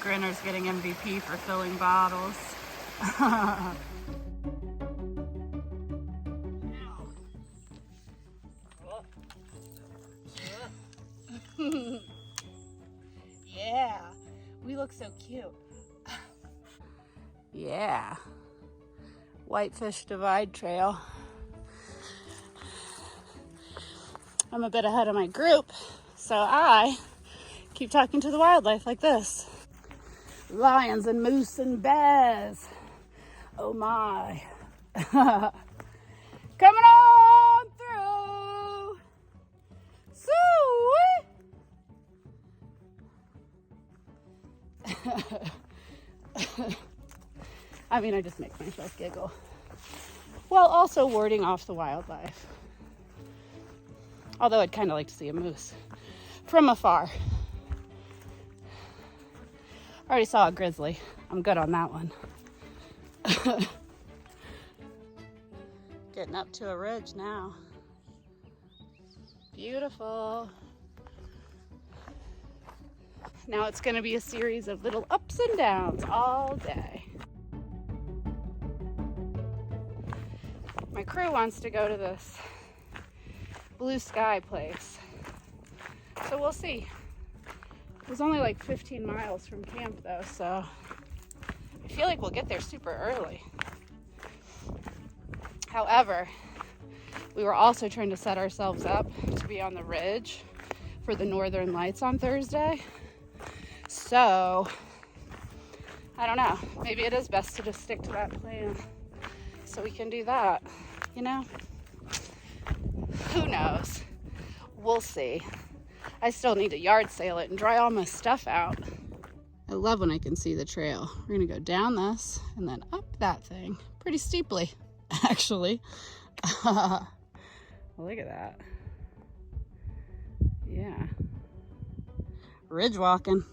Grinner's getting MVP for filling bottles. Yeah, we look so cute. Yeah, Whitefish Divide Trail. I'm a bit ahead of my group, so I keep talking to the wildlife like this. Lions and moose and bears. Oh my. Coming on through. Sweet. I mean, I just make myself giggle. While also warding off the wildlife. Although I'd kind of like to see a moose from afar. I already saw a grizzly. I'm good on that one. Getting up to a ridge now. Beautiful. Now it's going to be a series of little ups and downs all day. My crew wants to go to this blue sky place, so we'll see. It was only like 15 miles from camp though, so I feel like we'll get there super early. However, we were also trying to set ourselves up to be on the ridge for the Northern Lights on Thursday. So, I don't know. Maybe it is best to just stick to that plan so we can do that, you know? Who knows? We'll see. I still need to yard sale it and dry all my stuff out. I love when I can see the trail. We're gonna go down this and then up that thing pretty steeply, actually. Look at that. Yeah. Ridge walking.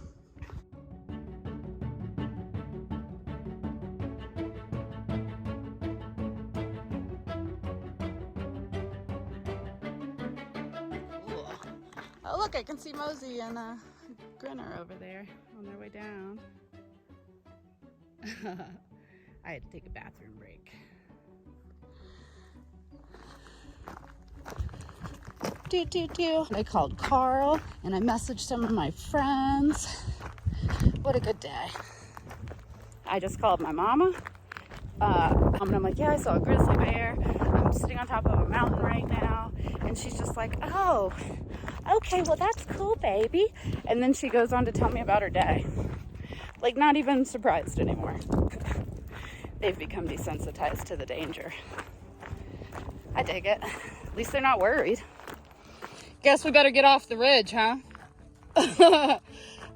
Oh, look, I can see Mosey and Grinner over there on their way down. I had to take a bathroom break. I called Carl and I messaged some of my friends. What a good day. I just called my mama. And I'm like, yeah, I saw a grizzly bear. I'm sitting on top of a mountain right now. And she's just like, oh, okay, well, that's cool, baby. And then she goes on to tell me about her day. Like, not even surprised anymore. They've become desensitized to the danger. I dig it. At least they're not worried. Guess we better get off the ridge, huh?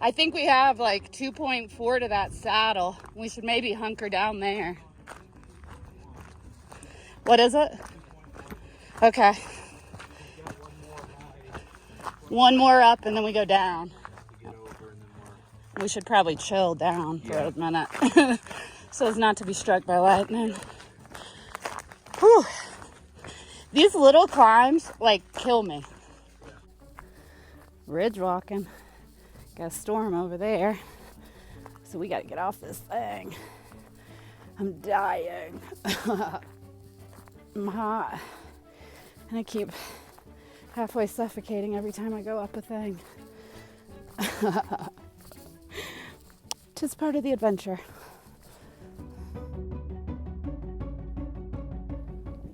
I think we have like 2.4 to that saddle. We should maybe hunker down there. What is it? Okay. One more up and then we go down. We should probably chill down for a minute so as not to be struck by lightning. Whew. These little climbs like kill me. Ridge walking. Got a storm over there. So we gotta get off this thing. I'm dying. I'm hot. And I keep halfway suffocating every time I go up a thing. Tis part of the adventure.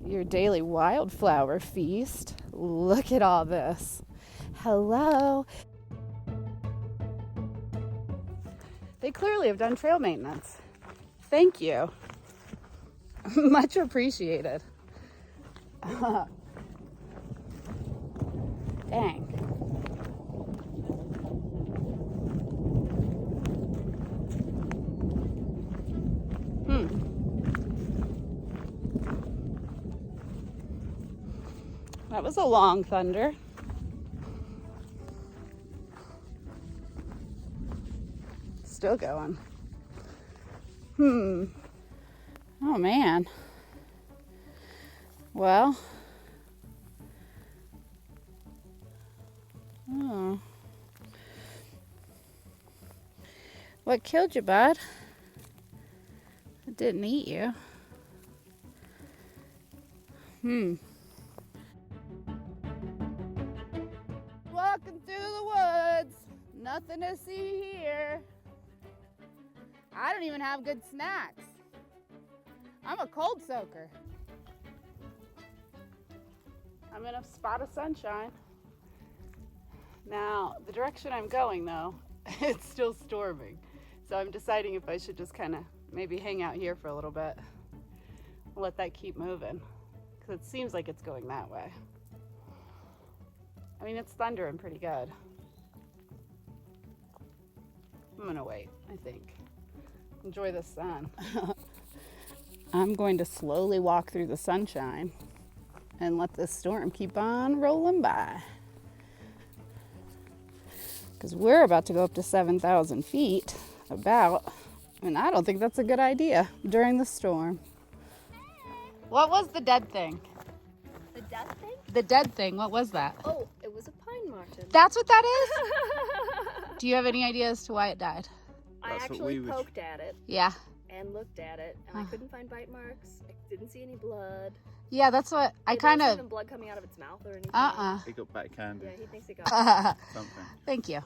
Your daily wildflower feast. Look at all this. Hello. They clearly have done trail maintenance. Thank you. Much appreciated. Dang. That was a long thunder. Still going. Oh man. Well. What what killed you, bud. It didn't eat you. Walking through the woods. Nothing to see here. I don't even have good snacks. I'm a cold soaker. I'm in a spot of sunshine. Now, the direction I'm going though, it's still storming. So I'm deciding if I should just kind of maybe hang out here for a little bit. Let that keep moving. Because it seems like it's going that way. I mean, it's thundering pretty good. I'm gonna wait, I think. Enjoy the sun. I'm going to slowly walk through the sunshine and let this storm keep on rolling by. Because we're about to go up to 7,000 feet, about, and I don't think that's a good idea during the storm. What was the dead thing? The dead thing? The dead thing, what was that? Oh, it was a pine marten. That's what that is? Do you have any idea as to why it died? I actually poked at it. Yeah. And looked at it, and I couldn't find bite marks. I didn't see any blood. Yeah, that's what I kind of. Even blood coming out of its mouth or anything. It got backhanded. Yeah, he thinks it got something. Thank you.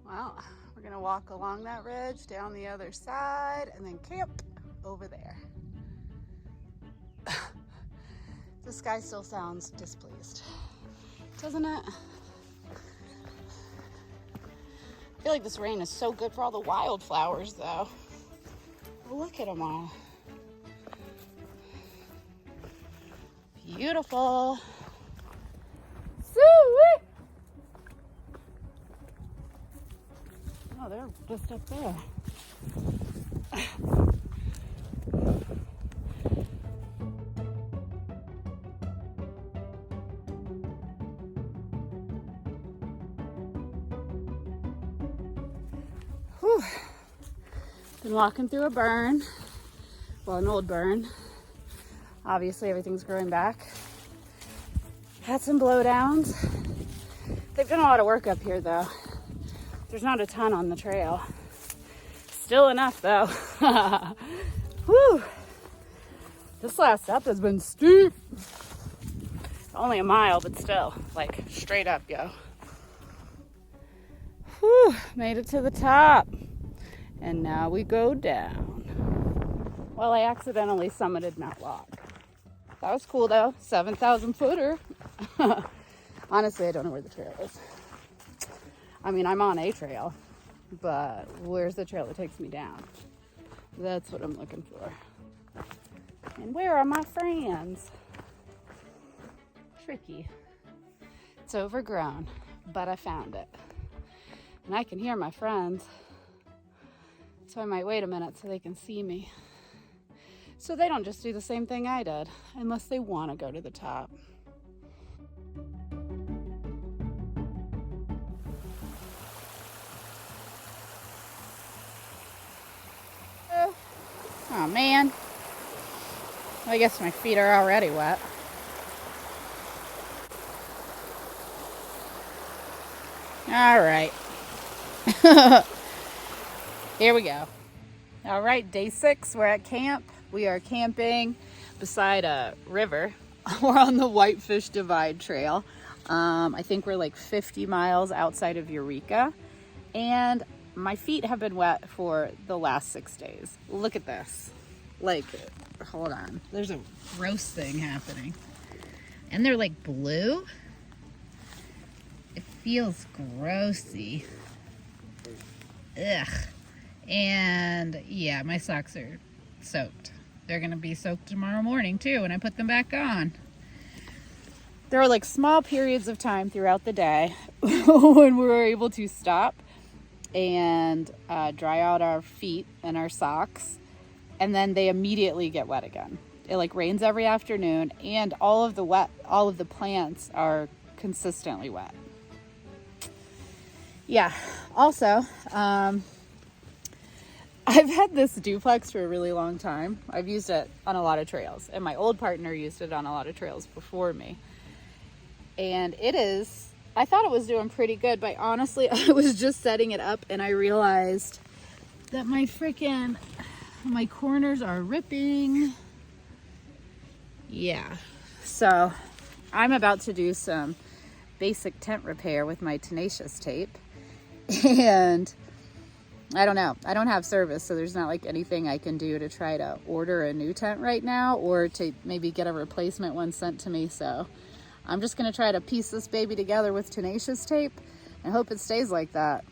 Well, we're gonna walk along that ridge, down the other side, and then camp over there. This guy still sounds displeased, doesn't it? I feel like this rain is so good for all the wildflowers, though. Look at them all. Beautiful. Sweet. Oh, they're just up there. Whew. Been walking through a burn. Well, an old burn. Obviously, everything's growing back. Had some blowdowns. They've done a lot of work up here, though. There's not a ton on the trail. Still enough, though. Whew. This last step has been steep. Only a mile, but still, like, straight up, yo. Whew. Made it to the top. And now we go down. Well, I accidentally summited Mount Lock. That was cool, though. 7,000 footer. Honestly, I don't know where the trail is. I mean, I'm on a trail, but where's the trail that takes me down? That's what I'm looking for. And where are my friends? Tricky. It's overgrown, but I found it. And I can hear my friends. So I might wait a minute so they can see me. So they don't just do the same thing I did, unless they want to go to the top. Oh man. I guess my feet are already wet. All right. Here we go. All right, day 6, we're at camp. We are camping beside a river. We're on the Whitefish Divide Trail. I think we're like 50 miles outside of Eureka. And my feet have been wet for the last 6 days. Look at this. Like, hold on. There's a gross thing happening. And they're like blue. It feels grossy. Ugh. And yeah, my socks are soaked. They're gonna be soaked tomorrow morning too when I put them back on. There are like small periods of time throughout the day when we're able to stop and dry out our feet and our socks, and then they immediately get wet again. It like rains every afternoon, and all of the plants are consistently wet. Yeah. Also, I've had this duplex for a really long time. I've used it on a lot of trails, and my old partner used it on a lot of trails before me. And I thought it was doing pretty good, but honestly, I was just setting it up and I realized that my corners are ripping. Yeah, so I'm about to do some basic tent repair with my tenacious tape. And I don't know, I don't have service, so there's not like anything I can do to try to order a new tent right now, or to maybe get a replacement one sent to me. So I'm just gonna try to piece this baby together with tenacious tape and hope it stays like that.